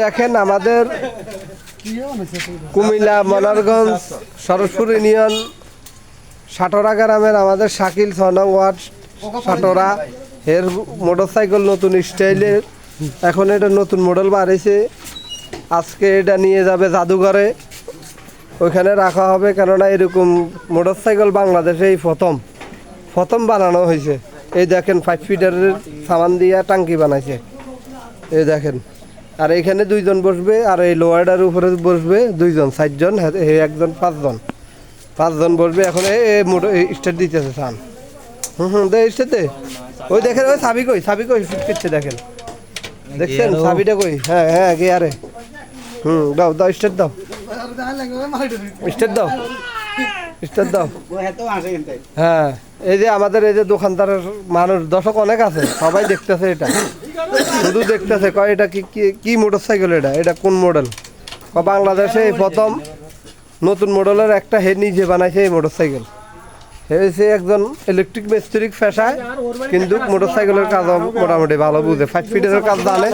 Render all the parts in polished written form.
দেখেন আমাদের কুমিল্লা মনারগঞ্জ সরসপুর ইউনিয়ন সাটোরা গ্রামের আমাদের শাকিল 6 নং ওয়ার্ড সাটোরা এর মোটরসাইকেল নতুন স্টাইলের, এখন এটা নতুন মডেল বাড়িয়েছে। আজকে এটা নিয়ে যাবে জাদুঘরে, ওইখানে রাখা হবে। কেননা এরকম মোটরসাইকেল বাংলাদেশে এই প্রথম বানানো হয়েছে। এই দেখেন 5 ফিটারের সামান দিয়ে টাঙ্কি বানাইছে, এই দেখেন। আর এইখানে 2 জন বসবে, আর এই লোয়ারটার উপরে বসবে 2 জন, 4 জন, একজন 5 জন বসবে। এখন এই মোটর স্টার্ট দিতেছে সান। দে স্টার্টে। ওই দেখেন, ওই চাবি কই ফিট করছে দেখেন, দেখছেন চাবিটা কই? হ্যাঁ গিয়ারে। দাও স্টার্ট দাও, স্টার্ট দাও। হ্যাঁ, এই যে আমাদের এই যে দোকানদারের মানুষ দর্শক অনেক আছে, সবাই দেখতেছে, এটা শুধু দেখতেছে। কয় এটা কি মোটরসাইকেল, এটা কোন মডেল? বাংলাদেশে এই প্রথম নতুন মডেলের একটা হে নিজে বানাইছে এই মোটরসাইকেল। সে একজন ইলেকট্রিক মিস্ত্রিক পেশায়, কিন্তু মোটরসাইকেলের কাজ মোটামুটি ভালো বুঝে। 5 ফিটারের কাজ জানে,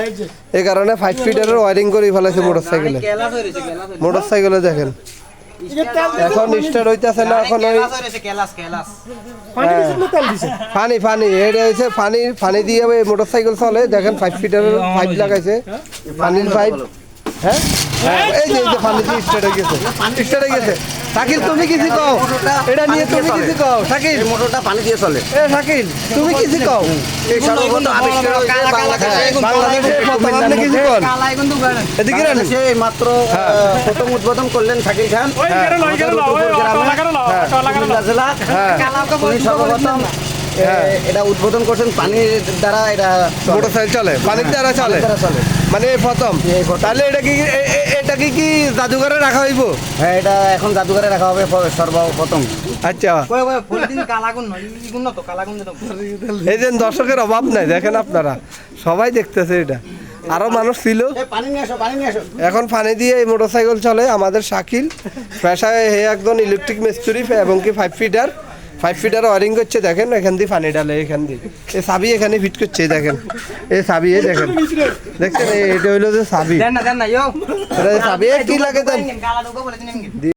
এই কারণে 5 ফিটারের ওয়ারিং করে ফেলেছে মোটরসাইকেলে দেখেন। এখন স্টার্ট হইতেছে না, এখন ওই পানি এটা হচ্ছে পানি দিয়ে মোটরসাইকেল চলে। দেখেন 5 ফিটারের পাইপ লাগাইছে, পানির পাইপ। হ্যাঁ, এই যে পানি দিয়ে স্টার্ট হয়ে গেছে। শাকিল তুমি কিছু কও, এটা নিয়ে তুমি কিছু কও। শাকিল, মোটরটা পানি দিয়ে চলে। শাকিল তুমি কিছু কও। এই সর্বপ্রথম আবিষ্কার হয়েছে বাংলাদেশে প্রথম, আপনি কিছু কন। এদিকে সেই মাত্র প্রথম উদ্বোধন করলেন শাকিল খান জেলা। উনি সর্বপ্রথম এটা উদ্বোধন করছেন পানির দ্বারা, এটা মোটরসাইকেল চলে, পানির দ্বারা চলে, মানে প্রথম। তাহলে এটা কি জাদুঘরে রাখা হইব? হ্যাঁ, এটা এখন জাদুঘরে রাখা হবে সর্বপ্রথম। আচ্ছা, এই যে দর্শকের অভাব নাই, দেখেন আপনারা সবাই দেখতেছে। এটা আরো মানুষ ছিল। এখন পানি দিয়ে এই মোটরসাইকেল চলে। আমাদের শাকিল পেশায় একজন ইলেকট্রিক মিস্ত্রি, এবং কি 5 ফিটার ওয়ারিং করছে। দেখেন এখান দিয়ে পানি ডালে, এখান দিয়ে এই চাবি এখানে ফিট করছে। দেখেন এই চাবি, দেখেন দেখছেন, এটা হইলো যে চাবি। চাবি কি লাগে দেন।